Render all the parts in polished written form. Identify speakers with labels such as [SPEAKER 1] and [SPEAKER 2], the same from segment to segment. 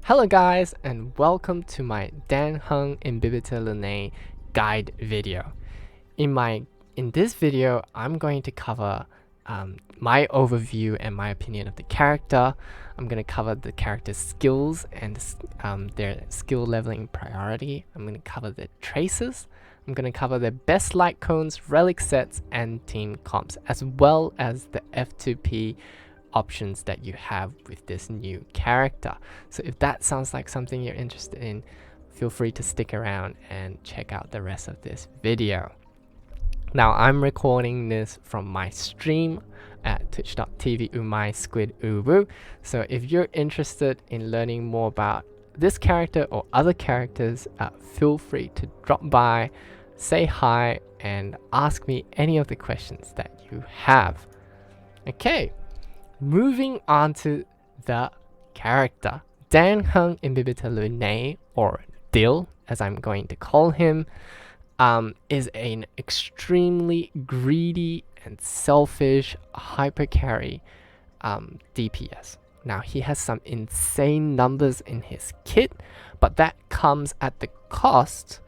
[SPEAKER 1] Hello guys, and welcome to my Dan Heng Imbibitor Lunae guide video. In this video, I'm going to cover my overview and my opinion of the character. I'm going to cover the character's skills and their skill leveling priority. I'm going to cover their traces. I'm going to cover their best light cones, relic sets, and team comps, as well as the F2P options that you have with this new character. So if that sounds like something you're interested in, feel free to stick around and check out the rest of this video. Now I'm recording this from my stream at twitch.tv/umai_squid_uwu. So if you're interested in learning more about this character or other characters, feel free to drop by, say hi, and ask me any of the questions that you have. Okay, moving on to the character. Dan Heng Imbibitor Lunae, or DHIL as I'm going to call him, is an extremely greedy and selfish hyper carry DPS. Now he has some insane numbers in his kit, but that comes at the cost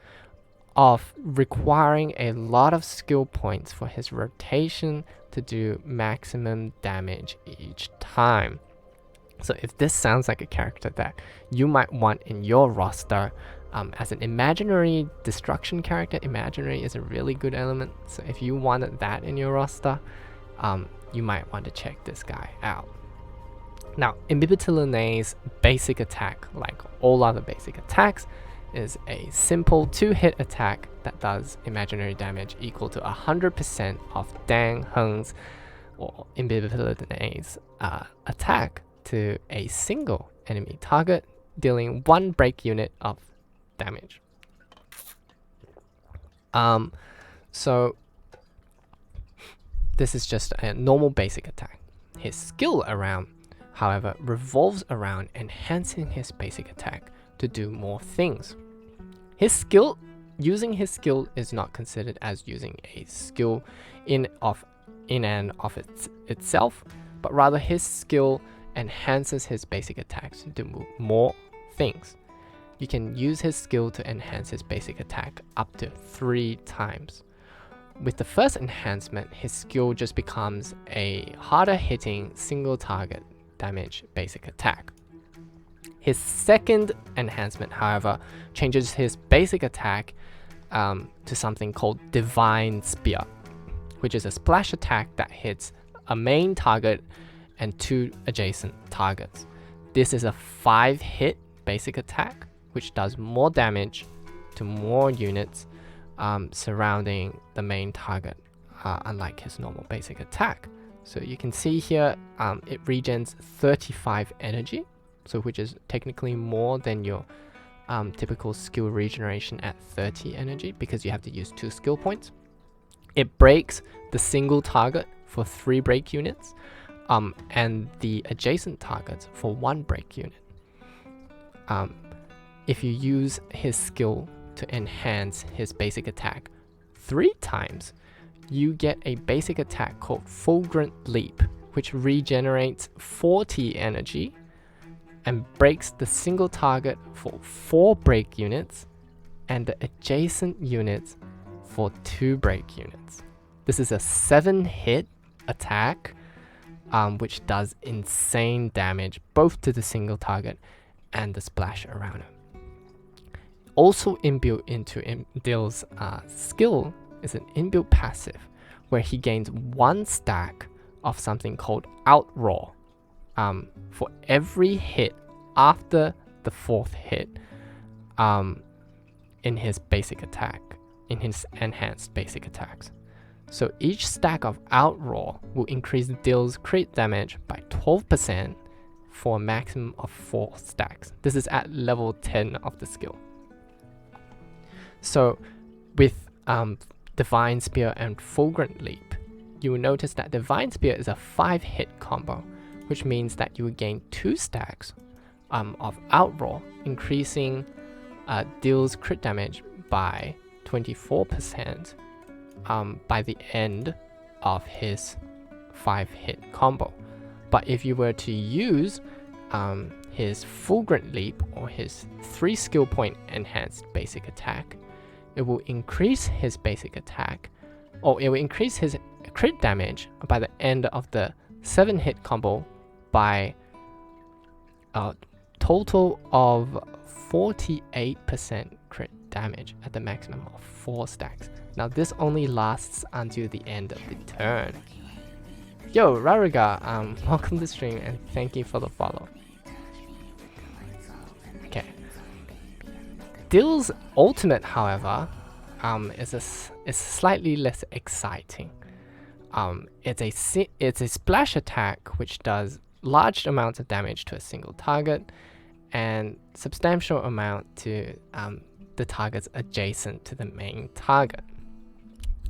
[SPEAKER 1] of requiring a lot of skill points for his rotation to do maximum damage each time. So if this sounds like a character that you might want in your roster, as an imaginary destruction character, imaginary is a really good element. So if you wanted that in your roster, you might want to check this guy out. Now, Imbibitor Lunae's basic attack, like all other basic attacks, is a simple 2-hit attack that does imaginary damage equal to 100% of Dan Heng's or Imbibitor Lunae's attack to a single enemy target, dealing 1 break unit of damage. So this is just a normal basic attack. His skill however, revolves around enhancing his basic attack to do more things. Using his skill is not considered as using a skill in and of itself, but rather his skill enhances his basic attacks to do more things. You can use his skill to enhance his basic attack up to 3 times. With the first enhancement, his skill just becomes a harder hitting single target damage basic attack. His second enhancement, however, changes his basic attack to something called Divine Spear, which is a splash attack that hits a main target and 2 adjacent targets. This is a 5-hit basic attack, which does more damage to more units surrounding the main target, unlike his normal basic attack. So you can see here, it regens 35 energy, so which is technically more than your typical skill regeneration at 30 energy, because you have to use 2 skill points. It breaks the single target for 3 break units, and the adjacent targets for 1 break unit. If you use his skill to enhance his basic attack 3 times, you get a basic attack called Fulgurant Leap, which regenerates 40 energy and breaks the single target for 4 break units and the adjacent units for 2 break units. This is a 7-hit attack, which does insane damage both to the single target and the splash around it. Also inbuilt into DHIL's skill is an inbuilt passive where he gains 1 stack of something called Outroar for every hit after the 4th hit in his basic attack, in his enhanced basic attacks. So each stack of Outroar will increase DHIL's crit damage by 12% for a maximum of 4 stacks. This is at level 10 of the skill. So with Divine Spear and Fulgurant Leap, you will notice that Divine Spear is a 5-hit combo, which means that you will gain 2 stacks of Outroar, increasing DHIL's crit damage by 24% by the end of his 5-hit combo. But if you were to use his Fulgurant Leap or his 3 skill point enhanced basic attack, it will increase his basic attack, or it will increase his crit damage by the end of the 7 hit combo by a total of 48% crit damage at the maximum of 4 stacks. Now this only lasts until the end of the turn. Yo, Raruga, welcome to the stream and thank you for the follow. Okay. DHIL's ultimate, however, is slightly less exciting. It's a splash attack which does large amounts of damage to a single target and substantial amount to the targets adjacent to the main target.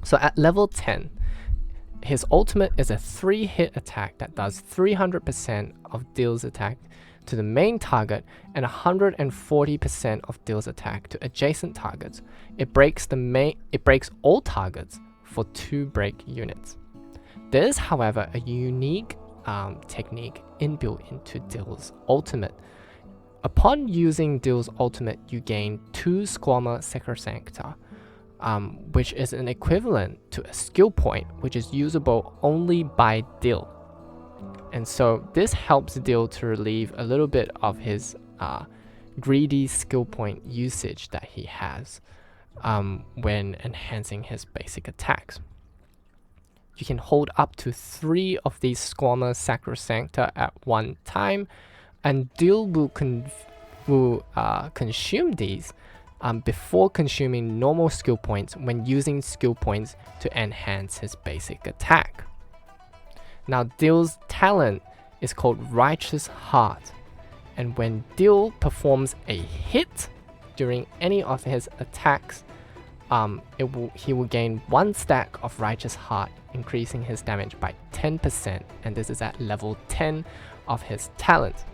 [SPEAKER 1] So at level 10, his ultimate is a 3-hit attack that does 300% of DHIL's attack to the main target and 140% of DHIL's attack to adjacent targets. It breaks all targets for 2 break units. There is, however, a unique technique inbuilt into DHIL's ultimate. Upon using DHIL's ultimate, you gain 2 Squamma Sacrosancta, which is an equivalent to a skill point, which is usable only by DHIL. And so this helps DHIL to relieve a little bit of his greedy skill point usage that he has when enhancing his basic attacks. You can hold up to 3 of these Squamma Sacrosancta at one time, and DHIL will consume these before consuming normal skill points when using skill points to enhance his basic attack. Now DHIL's talent is called Righteous Heart, and when DHIL performs a hit during any of his attacks, he will gain 1 stack of Righteous Heart, increasing his damage by 10%, and this is at level 10 of his talent.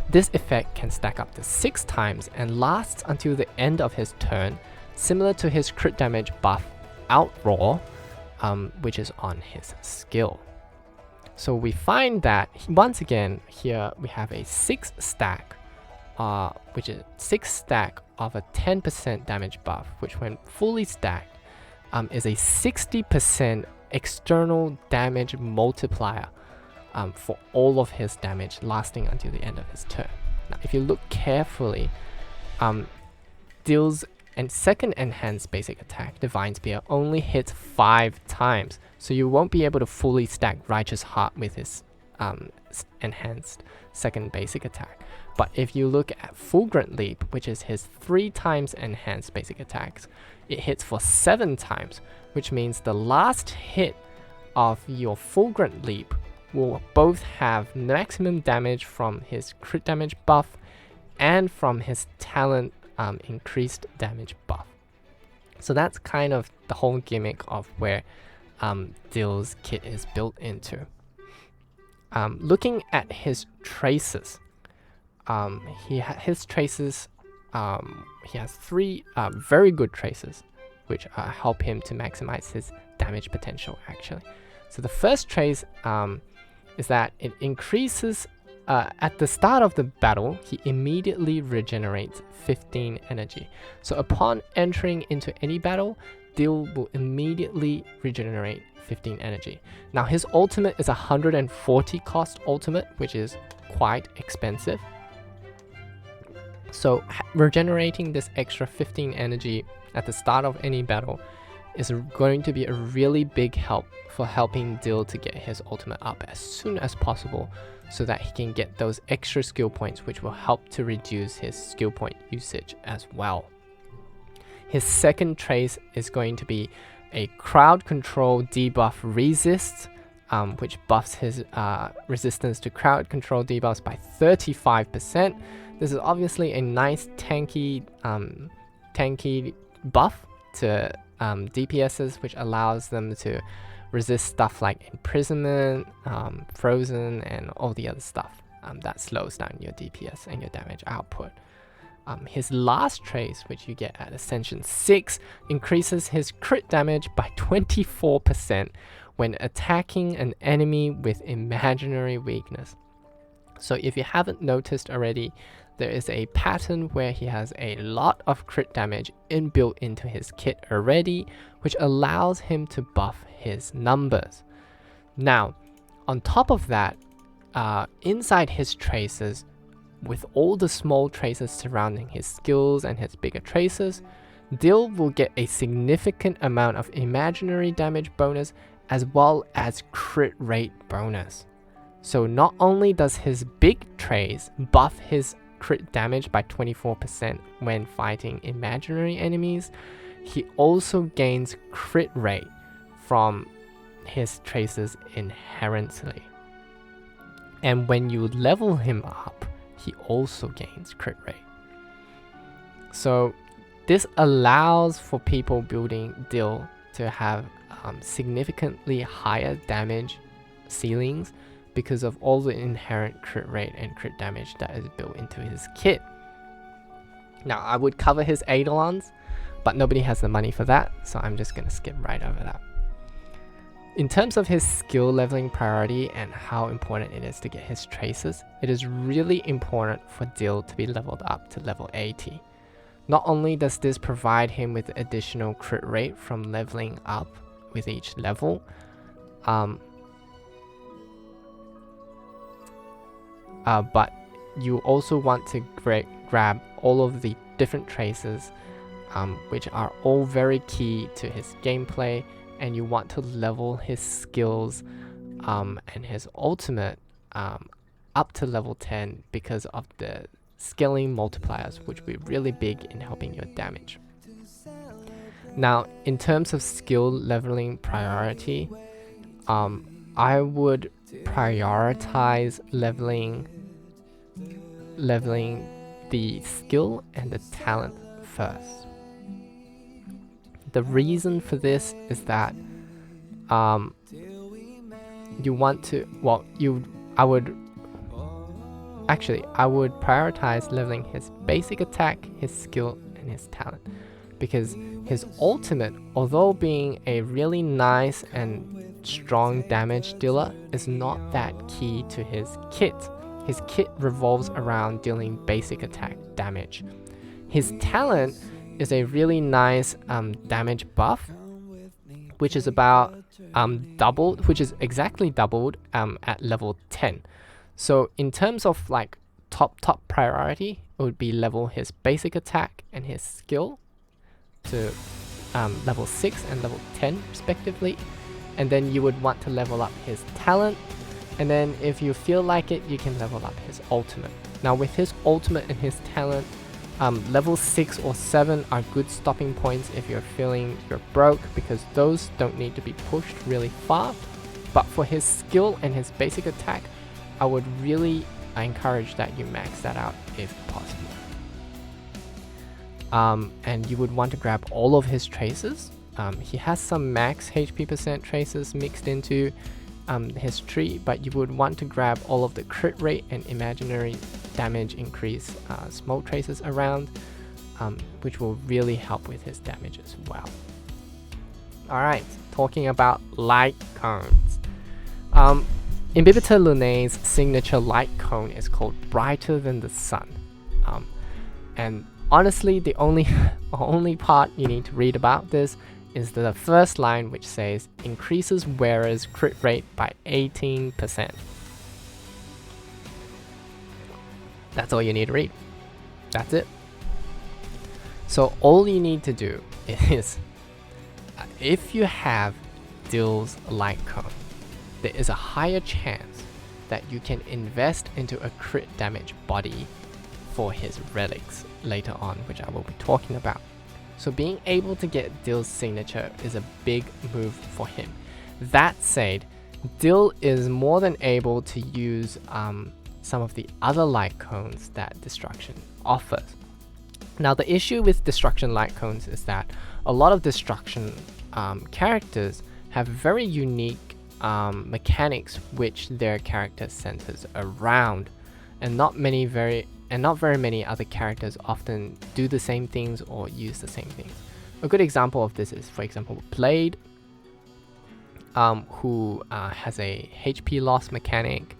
[SPEAKER 1] This effect can stack up to 6 times and lasts until the end of his turn, similar to his crit damage buff Outroar, which is on his skill. So we find that once again here we have a 6 stack, which is 6 stack of a 10% damage buff, which when fully stacked is a 60% external damage multiplier for all of his damage, lasting until the end of his turn. Now if you look carefully, DHIL's second enhanced basic attack, Divine Spear, only hits 5 times, so you won't be able to fully stack Righteous Heart with his enhanced second basic attack. But if you look at Fulgurant Leap, which is his 3 times enhanced basic attacks, it hits for 7 times, which means the last hit of your Fulgurant Leap will both have maximum damage from his crit damage buff and from his talent increased damage buff. So that's kind of the whole gimmick of where DHIL's kit is built into. Looking at his traces, he has 3 very good traces, which help him to maximize his damage potential actually. So the first trace is that it increases at the start of the battle, he immediately regenerates 15 energy. So upon entering into any battle, DHIL will immediately regenerate 15 energy. Now his ultimate is 140 cost ultimate, which is quite expensive. So regenerating this extra 15 energy at the start of any battle is going to be a really big help for helping DHIL to get his ultimate up as soon as possible, so that he can get those extra skill points, which will help to reduce his skill point usage as well. His second trace is going to be a crowd control debuff resist, which buffs his resistance to crowd control debuffs by 35%. This is obviously a nice tanky buff to DPSs, which allows them to resist stuff like imprisonment, frozen, and all the other stuff that slows down your DPS and your damage output. His last trace, which you get at Ascension 6, increases his crit damage by 24% when attacking an enemy with imaginary weakness. So if you haven't noticed already, there is a pattern where he has a lot of crit damage inbuilt into his kit already, which allows him to buff his numbers. Now, on top of that, inside his traces, with all the small traces surrounding his skills and his bigger traces, DHIL will get a significant amount of imaginary damage bonus as well as crit rate bonus. So not only does his big trace buff his crit damage by 24% when fighting imaginary enemies, he also gains crit rate from his traces inherently. And when you level him up, he also gains crit rate. So this allows for people building DHIL to have significantly higher damage ceilings because of all the inherent crit rate and crit damage that is built into his kit. Now, I would cover his Eidolons, but nobody has the money for that, so I'm just gonna skip right over that. In terms of his skill leveling priority and how important it is to get his traces, it is really important for DHIL to be leveled up to level 80. Not only does this provide him with additional crit rate from leveling up with each level, but you also want to grab all of the different traces, which are all very key to his gameplay, and you want to level his skills and his ultimate up to level 10 because of the scaling multipliers, which will be really big in helping your damage. Now, in terms of skill leveling priority, I would prioritize leveling the skill and the talent first. The reason for this is that you want to, well, I would prioritize leveling his basic attack, his skill, and his talent, because his ultimate, although being a really nice and strong damage dealer, is not that key to his kit. His kit revolves around dealing basic attack damage. His talent is a really nice damage buff, which is about doubled, which is exactly doubled at level 10. So in terms of like top priority, it would be level his basic attack and his skill to level 6 and level 10 respectively, and then you would want to level up his talent, and then if you feel like it, you can level up his ultimate. Now with his ultimate and his talent, level 6 or 7 are good stopping points if you're feeling you're broke, because those don't need to be pushed really far. But for his skill and his basic attack, I would really encourage that you max that out if possible. And you would want to grab all of his traces. He has some max HP percent traces mixed into his tree, but you would want to grab all of the crit rate and imaginary damage increase small traces around, which will really help with his damage as well. Alright, talking about light cones. Imbibitor Lunae's signature light cone is called Brighter Than the Sun. And honestly, the only part you need to read about this is the first line, which says increases wearer's crit rate by 18%. That's all you need to read. That's it. So all you need to do is, if you have DHIL's light cone, there is a higher chance that you can invest into a crit damage body for his relics later on, which I will be talking about. So being able to get DHIL's signature is a big move for him. That said, DHIL is more than able to use some of the other light cones that Destruction offers. Now the issue with Destruction light cones is that a lot of Destruction characters have very unique mechanics which their character centers around, and not very many other characters often do the same things or use the same things. A good example of this is, for example, Blade, who has a HP loss mechanic,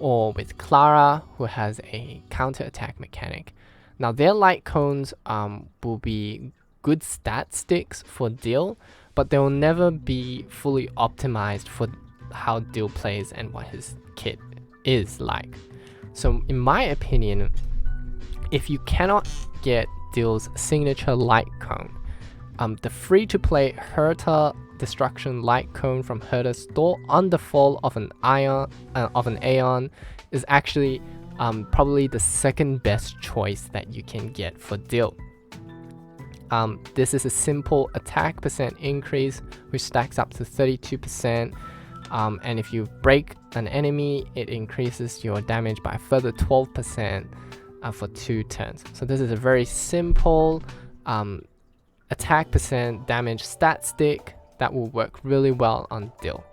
[SPEAKER 1] or with Clara, who has a counter attack mechanic. Now their light cones will be good stat sticks for DHIL, but they will never be fully optimized for how DHIL plays and what his kit is like. So in my opinion, if you cannot get DHIL's signature light cone, the free-to-play Herta Destruction light cone from Herta store on the fall of an Aeon is actually probably the second best choice that you can get for DHIL. This is a simple attack percent increase, which stacks up to 32%. And if you break an enemy, it increases your damage by a further 12% for 2 turns. So this is a very simple attack percent damage stat stick that will work really well on DHIL.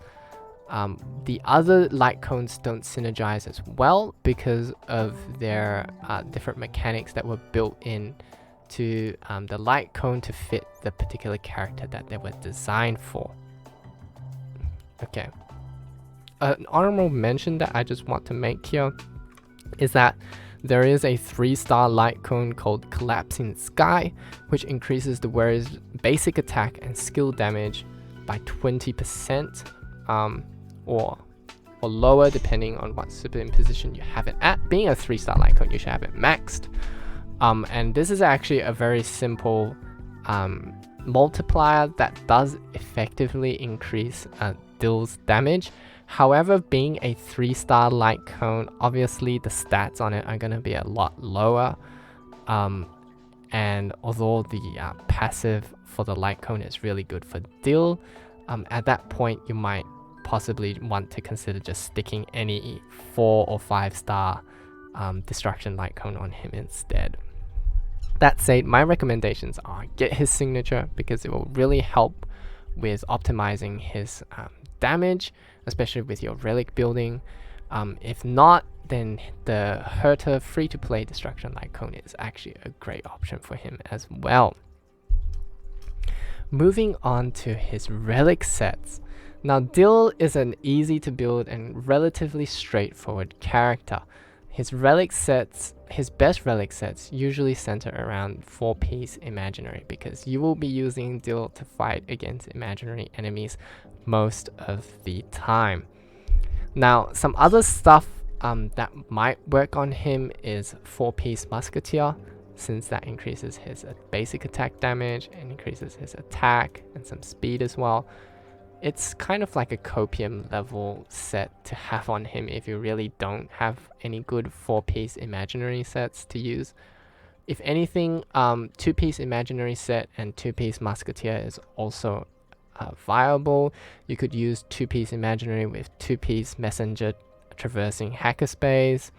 [SPEAKER 1] The other light cones don't synergize as well because of their different mechanics that were built in to the light cone to fit the particular character that they were designed for. Okay. An honorable mention that I just want to make here is that there is a 3-star light cone called Collapsing Sky, which increases the wearer's basic attack and skill damage by 20%, or lower depending on what superimposition you have it at. Being a 3-star light cone, you should have it maxed. And this is actually a very simple multiplier that does effectively increase DHIL's damage. However, being a 3-star light cone, obviously the stats on it are going to be a lot lower. And although the passive for the light cone is really good for DHIL, at that point you might possibly want to consider just sticking any 4 or 5-star destruction light cone on him instead. That said, my recommendations are get his signature because it will really help with optimizing his damage, especially with your relic building. If not, then the Herta free-to-play destruction light cone is actually a great option for him as well. Moving on to his relic sets. Now DHIL is an easy to build and relatively straightforward character. His relic sets, his best relic sets usually center around 4-piece imaginary because you will be using DHIL to fight against imaginary enemies most of the time. Now some other stuff that might work on him is 4-piece musketeer, since that increases his basic attack damage and increases his attack and some speed as well. It's kind of like a copium level set to have on him if you really don't have any good 4-piece imaginary sets to use. If anything, 2-piece imaginary set and 2-piece musketeer is also viable. You could use 2-piece imaginary with 2-piece messenger traversing hackerspace,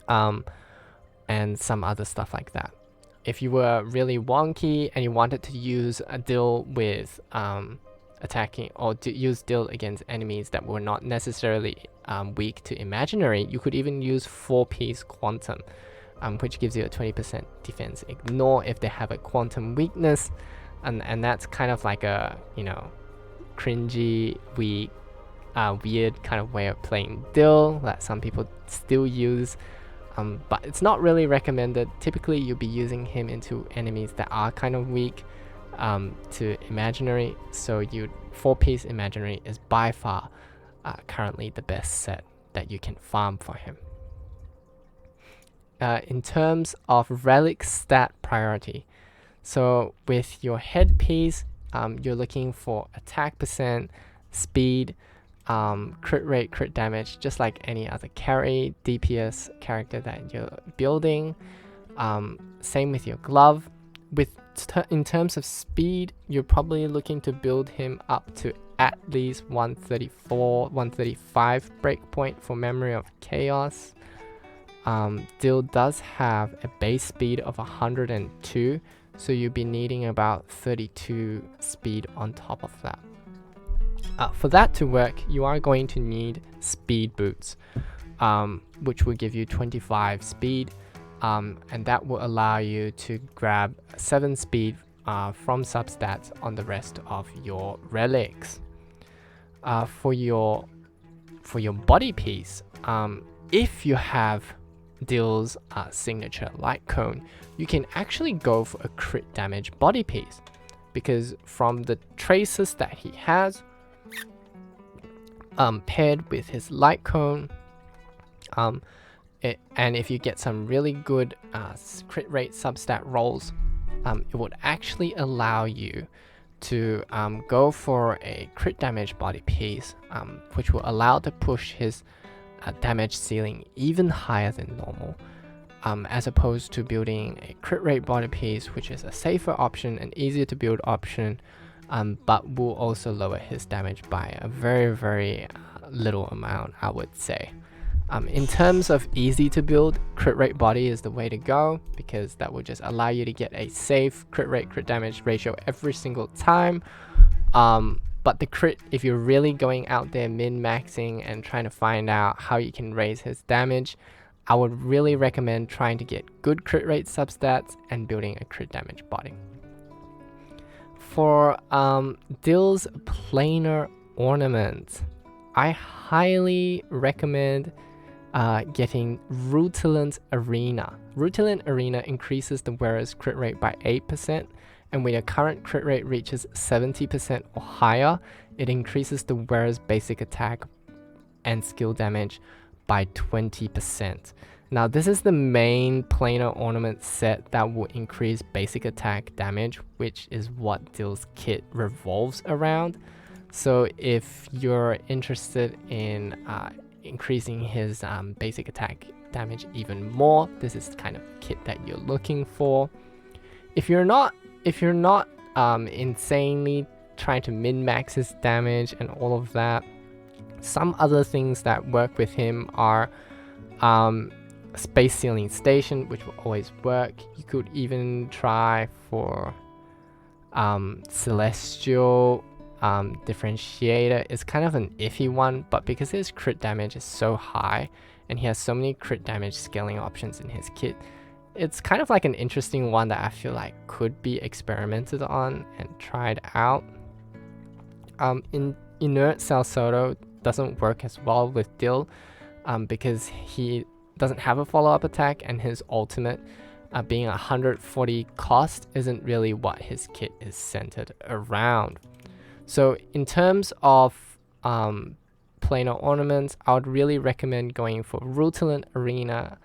[SPEAKER 1] and some other stuff like that. If you were really wonky and you wanted to use a DHIL with attacking or to use DHIL against enemies that were not necessarily weak to imaginary, you could even use 4-piece quantum, which gives you a 20% defense ignore if they have a quantum weakness, and that's kind of like a, you know, cringy, weak, weird kind of way of playing DHIL that some people still use, but it's not really recommended. Typically you'll be using him into enemies that are kind of weak to imaginary, so 4-piece imaginary is by far currently the best set that you can farm for him. In terms of relic stat priority, so with your headpiece, you're looking for attack percent, speed, crit rate, crit damage, just like any other carry DPS character that you're building. Same with your glove. In terms of speed, you're probably looking to build him up to at least 134, 135 breakpoint for Memory of Chaos. DHIL does have a base speed of 102, so you'll be needing about 32 speed on top of that. For that to work, you are going to need speed boots, which will give you 25 speed. And that will allow you to grab 7 speed from substats on the rest of your relics. For your body piece, if you have DHIL's signature light cone, you can actually go for a crit damage body piece, because from the traces that he has, paired with his light cone, and if you get some really good crit rate substat rolls, it would actually allow you to go for a crit damage body piece, which will allow to push his damage ceiling even higher than normal, as opposed to building a crit rate body piece, which is a safer option and easier to build option, but will also lower his damage by a very little amount, I would say. In terms of easy to build, crit rate body is the way to go, because that will just allow you to get a safe crit rate crit damage ratio every single time. But the crit, if you're really going out there min-maxing and trying to find out how you can raise his damage, I would really recommend trying to get good crit rate substats and building a crit damage body. For DHIL's planar ornaments, I highly recommend getting Rutilant Arena. Rutilant Arena increases the wearer's crit rate by 8%, and when your current crit rate reaches 70% or higher, it increases the wearer's basic attack and skill damage by 20%. Now, this is the main planar ornament set that will increase basic attack damage, which is what DHIL's kit revolves around. So if you're interested in increasing his basic attack damage even more, this is kind of the kit that you're looking for. If you're not insanely trying to min-max his damage and all of that, some other things that work with him are Space Ceiling Station, which will always work. You could even try for Celestial Differentiator. Is kind of an iffy one, but because his crit damage is so high and he has so many crit damage scaling options in his kit, it's kind of like an interesting one that I feel like could be experimented on and tried out. Inert Salsodo doesn't work as well with DHIL because he doesn't have a follow-up attack, and his ultimate being 140 cost isn't really what his kit is centered around. So in terms of planar ornaments, I would really recommend going for Rutilant Arena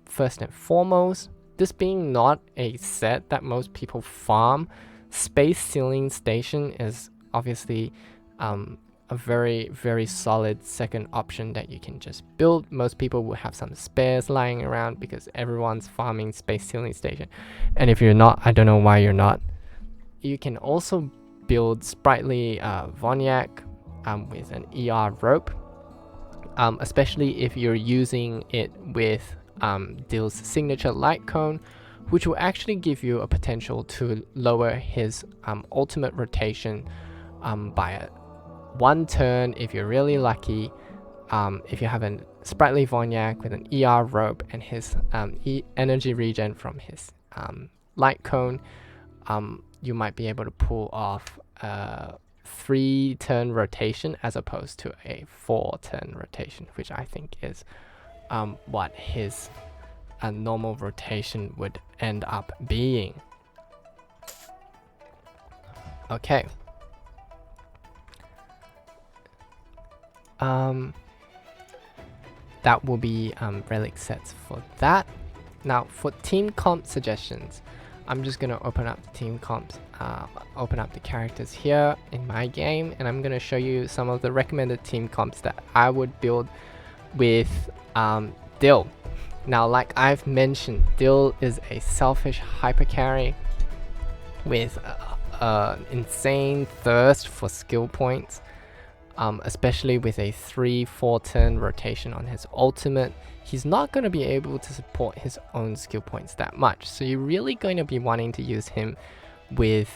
[SPEAKER 1] first and foremost. This being not a set that most people farm, Space Ceiling Station is obviously a very solid second option that you can just build. Most people will have some spares lying around because everyone's farming Space Ceiling Station, and if you're not, I don't know why you're not. You can also build Sprightly Vonyak with an ER rope, especially if you're using it with DHIL's signature light cone, which will actually give you a potential to lower his ultimate rotation by one turn if you're really lucky. If you have a Sprightly Vonyak with an ER rope and his energy regen from his light cone, you might be able to pull off a 3-turn rotation as opposed to a 4-turn rotation, which I think is what his normal rotation would end up being. Okay. That will be relic sets for that. Now for team comp suggestions, I'm just gonna open up the team comps, open up the characters here in my game, and I'm gonna show you some of the recommended team comps that I would build with DHIL. Now, like I've mentioned, DHIL is a selfish hyper carry with insane thirst for skill points, especially with a 3-4 turn rotation on his ultimate. He's not going to be able to support his own skill points that much, so you're really going to be wanting to use him with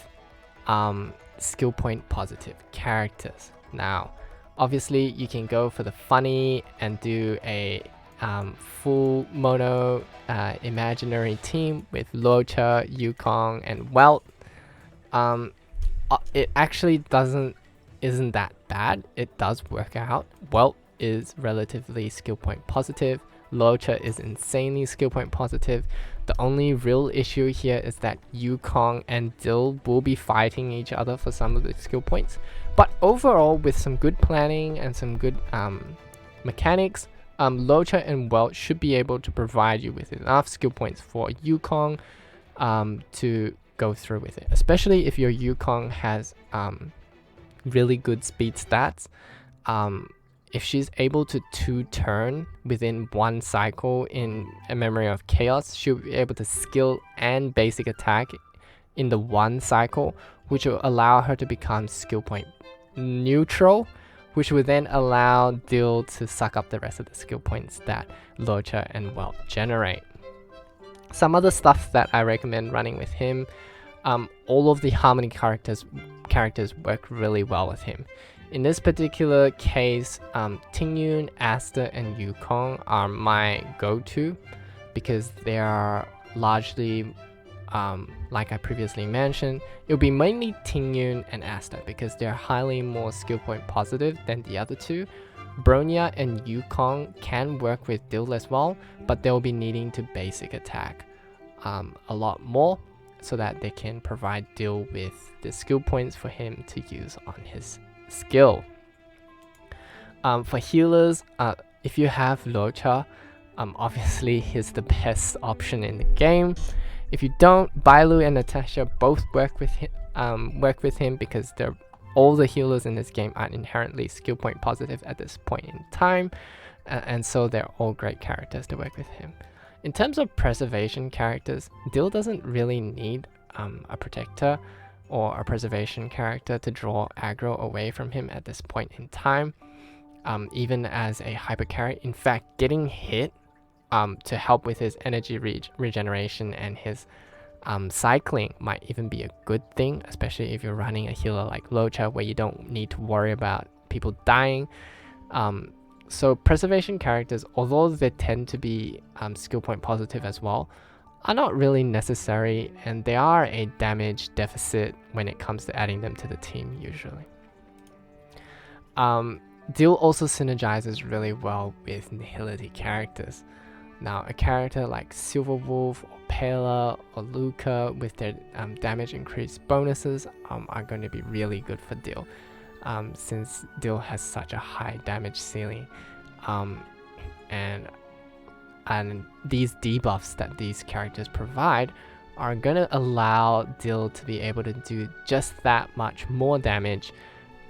[SPEAKER 1] skill point positive characters. Now, obviously you can go for the funny and do a full mono imaginary team with Locha, Yukong, and Welt. It actually isn't that bad. It does work out. Welt is relatively skill point positive. Luocha is insanely skill point positive. The only real issue here is that Yukong and DHIL will be fighting each other for some of the skill points. But overall, with some good planning and some good mechanics, Luocha and Welt should be able to provide you with enough skill points for Yukong to go through with it. Especially if your Yukong has really good speed stats. If she's able to 2-turn within one cycle in a Memory of Chaos, she'll be able to skill and basic attack in the one cycle, which will allow her to become skill point neutral, which will then allow DHIL to suck up the rest of the skill points that Luocha and Welt generate. Some other stuff that I recommend running with him, all of the Harmony characters work really well with him. In this particular case, Tingyun, Asta, and Yukong are my go-to because they are largely, like I previously mentioned, it'll be mainly Tingyun and Asta because they're highly more skill point positive than the other two. Bronya and Yukong can work with DHIL as well, but they'll be needing to basic attack a lot more so that they can provide DHIL with the skill points for him to use on his skill. For healers, if you have Luocha, obviously he's the best option in the game. If you don't, Bailu and Natasha both work with him because all the healers in this game are inherently skill point positive at this point in time, and so they're all great characters to work with him. In terms of preservation characters, DHIL doesn't really need a protector or a preservation character to draw aggro away from him at this point in time, even as a hyper carry. In fact, getting hit to help with his energy regeneration and his cycling might even be a good thing, especially if you're running a healer like Luocha where you don't need to worry about people dying. So preservation characters, although they tend to be skill point positive as well, are not really necessary, and they are a damage deficit when it comes to adding them to the team usually. DHIL also synergizes really well with nihility characters. Now, a character like Silverwolf or Pela or Luca with their damage increase bonuses are going to be really good for DHIL, since DHIL has such a high damage ceiling, and these debuffs that these characters provide are going to allow DHIL to be able to do just that much more damage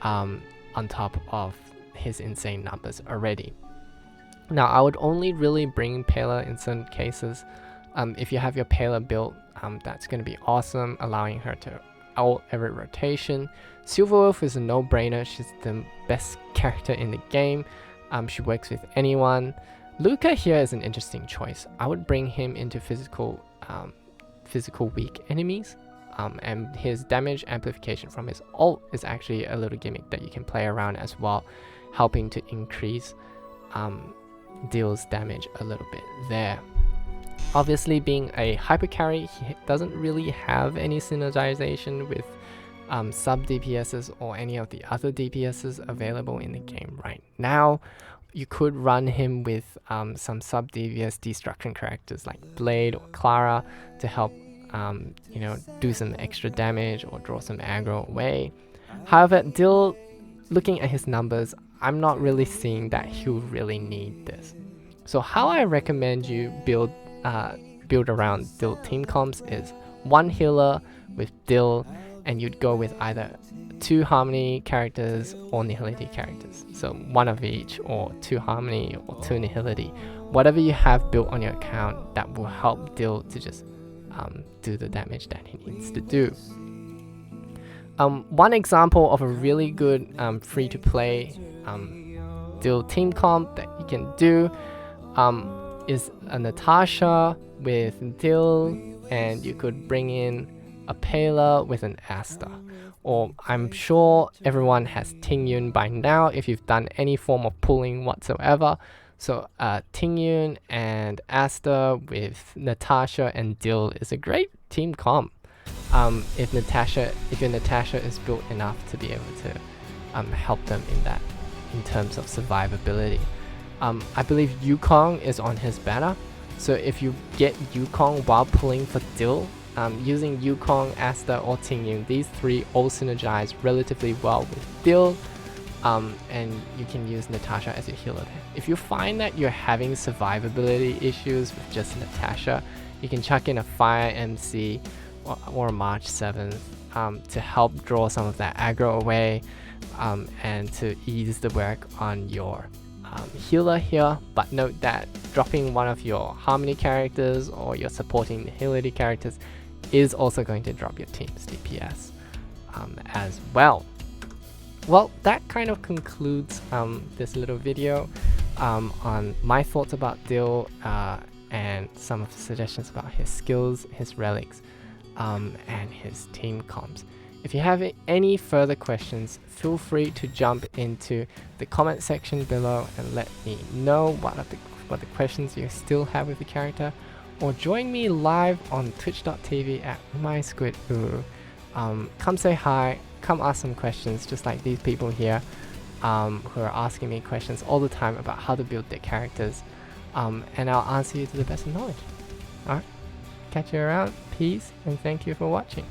[SPEAKER 1] on top of his insane numbers already. Now, I would only really bring Pela in certain cases. If you have your Pela built, that's going to be awesome, allowing her to ult every rotation. Silverwolf is a no-brainer. She's the best character in the game. She works with anyone. Luca here is an interesting choice. I would bring him into physical weak enemies, and his damage amplification from his ult is actually a little gimmick that you can play around as well, helping to increase DHIL's damage a little bit there. Obviously, being a hyper carry, he doesn't really have any synergization with sub DPSs or any of the other DPSs available in the game right now. You could run him with some sub DPS destruction characters like Blade or Clara to help do some extra damage or draw some aggro away. However, DHIL, looking at his numbers, I'm not really seeing that he'll really need this. So how I recommend you build around DHIL team comps is one healer with DHIL, and you'd go with either 2 Harmony characters or Nihility characters. So one of each, or 2 Harmony or 2 Nihility. Whatever you have built on your account that will help DHIL to just do the damage that he needs to do. One example of a really good free-to-play DHIL team comp that you can do is a Natasha with DHIL, and you could bring in a Pela with an Asta. Or I'm sure everyone has Tingyun by now if you've done any form of pulling whatsoever. So Tingyun and Asta with Natasha and DHIL is a great team comp. If your Natasha is built enough to be able to help them in that in terms of survivability. I believe Yukong is on his banner, so if you get Yukong while pulling for DHIL, using Yukong, Asta, or Tingyun, these three all synergize relatively well with DHIL, and you can use Natasha as a healer there. If you find that you're having survivability issues with just Natasha, you can chuck in a Fire MC or March 7th to help draw some of that aggro away, and to ease the work on your healer here. But note that dropping one of your Harmony characters or your supporting Nihility characters is also going to drop your team's DPS as well. Well, that kind of concludes this little video on my thoughts about DHIL and some of the suggestions about his skills, his relics, and his team comps. If you have any further questions, feel free to jump into the comment section below and let me know what the questions you still have with the character, or join me live on twitch.tv at MySquidUru. Come say hi, come ask some questions, just like these people here who are asking me questions all the time about how to build their characters, and I'll answer you to the best of knowledge. Alright, catch you around, peace, and thank you for watching.